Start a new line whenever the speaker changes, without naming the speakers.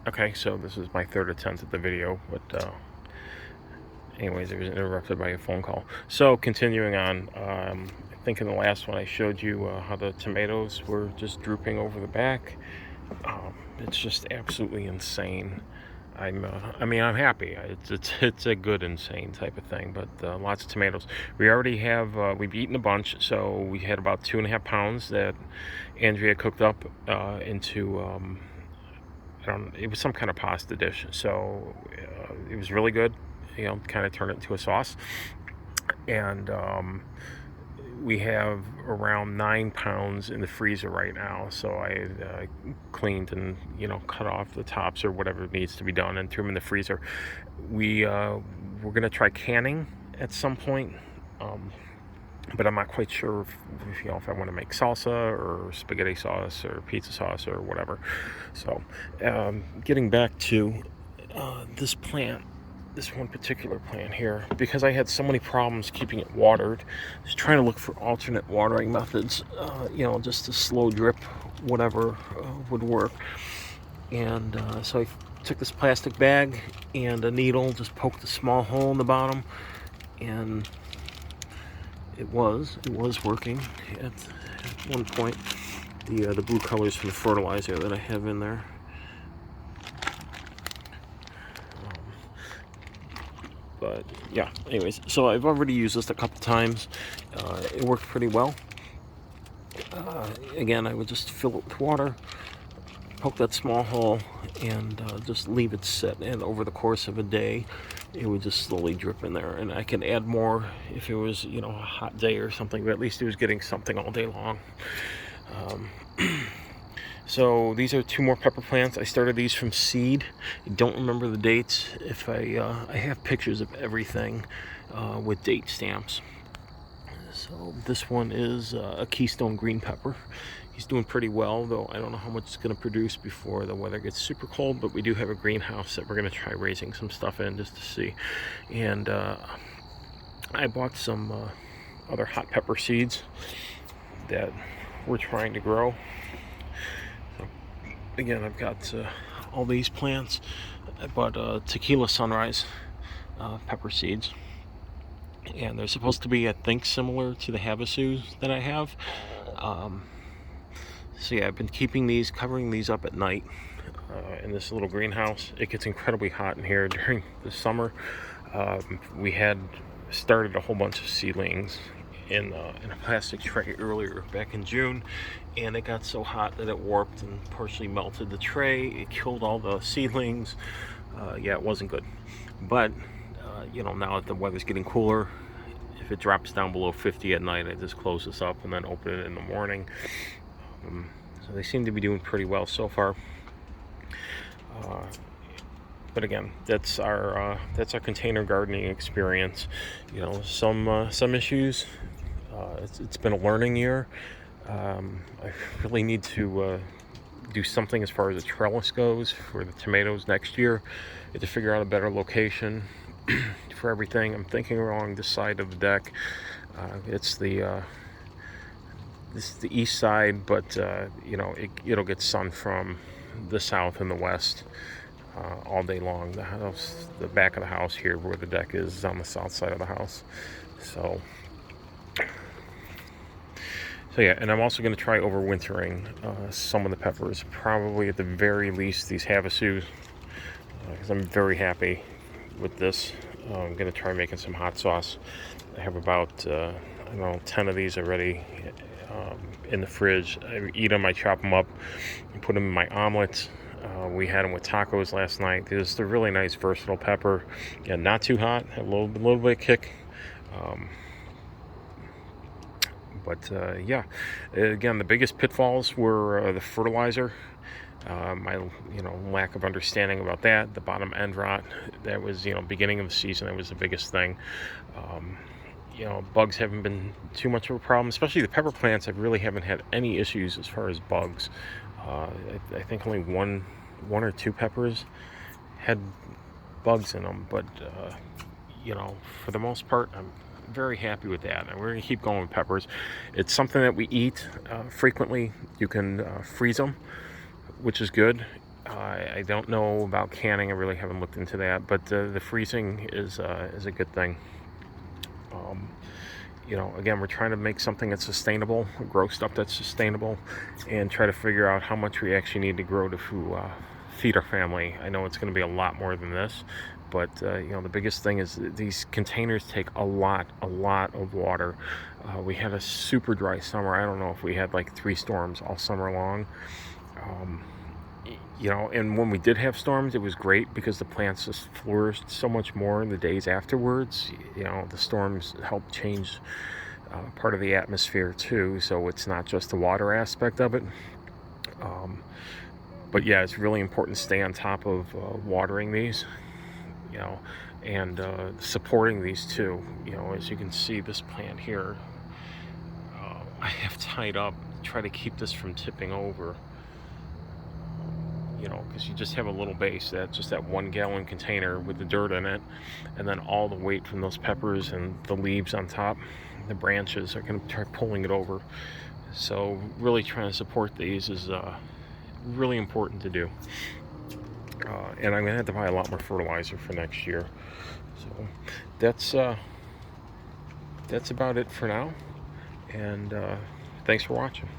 Okay, so this is my third attempt at the video, but anyways, it was interrupted by a phone call. So continuing on, I think in the last one I showed you how the tomatoes were just drooping over the back. It's just absolutely insane. I mean, I'm happy. It's a good insane type of thing, but lots of tomatoes. We already have we've eaten a bunch, so we had about 2.5 pounds that Andrea cooked up into. It was some kind of pasta dish, so it was really good. Kind of turned it into a sauce, and we have around 9 pounds in the freezer right now. So I cleaned and cut off the tops or whatever needs to be done and threw them in the freezer. We're gonna try canning at some point. But I'm not quite sure if I want to make salsa or spaghetti sauce or pizza sauce or whatever. So, getting back to this plant, this one particular plant here, because I had so many problems keeping it watered, just trying to look for alternate watering methods, just a slow drip, whatever would work. And so I took this plastic bag and a needle, just poked a small hole in the bottom, and it was working at one point. The blue colors from the fertilizer that I have in there. But yeah, anyways, so I've already used this a couple times. It worked pretty well. Again, I would just fill it with water, poke that small hole, and just leave it sit. And over the course of a day, it would just slowly drip in there. And I can add more if it was, a hot day or something, but at least it was getting something all day long. So these are 2 more pepper plants. I started these from seed. I don't remember the dates. If I have pictures of everything with date stamps. So this one is a Keystone green pepper. He's doing pretty well, though I don't know how much it's going to produce before the weather gets super cold, but we do have a greenhouse that we're going to try raising some stuff in just to see. And I bought some other hot pepper seeds that we're trying to grow. So, again, I've got all these plants. I bought Tequila Sunrise pepper seeds. And they're supposed to be, I think, similar to the Havasus that I have. So yeah, I've been keeping these, covering these up at night in this little greenhouse. It gets incredibly hot in here during the summer. We had started a whole bunch of seedlings in a plastic tray earlier back in June, and it got so hot that it warped and partially melted the tray. It killed all the seedlings. Yeah, it wasn't good. But now that the weather's getting cooler, if it drops down below 50 at night, I just close this up and then open it in the morning. So they seem to be doing pretty well so far. But again, that's our container gardening experience. Some issues. It's been a learning year. I really need to do something as far as the trellis goes for the tomatoes next year. I have to figure out a better location for everything. I'm thinking along this side of the deck. It's the east side, but it'll get sun from the south and the west all day long. The back of the house here, where the deck is on the south side of the house. So yeah, and I'm also going to try overwintering some of the peppers, probably at the very least these Havasus, because I'm very happy with this. I'm going to try making some hot sauce. I have about 10 of these already in the fridge. I eat them, I chop them up, and put them in my omelets. We had them with tacos last night. They're just a really nice, versatile pepper. Yeah, not too hot, a little bit of kick. But yeah, again, the biggest pitfalls were the fertilizer. My lack of understanding about that, the bottom end rot. That was beginning of the season. That was the biggest thing. Bugs haven't been too much of a problem, especially the pepper plants. I really haven't had any issues as far as bugs. I think only one or 2 peppers had bugs in them, but for the most part, I'm very happy with that, and we're going to keep going with peppers. It's something that we eat frequently. You can freeze them, which is good. I don't know about canning. I really haven't looked into that, but the freezing is a good thing. Um, again, we're trying to make something that's sustainable, grow stuff that's sustainable, and try to figure out how much we actually need to grow to feed our family. I know it's going to be a lot more than this, but the biggest thing is that these containers take a lot of water. We had a super dry summer. I don't know if we had like 3 storms all summer long. Um, and when we did have storms, it was great because the plants just flourished so much more in the days afterwards. The storms helped change part of the atmosphere too, so it's not just the water aspect of it. Um, but yeah, it's really important to stay on top of watering these, you know, and supporting these too. As you can see, this plant here, I have tied up to try to keep this from tipping over. Because you just have a little base, just that 1-gallon container with the dirt in it, and then all the weight from those peppers and the leaves on top, the branches are going to try pulling it over. So really trying to support these is really important to do. And I'm going to have to buy a lot more fertilizer for next year. So that's about it for now. And thanks for watching.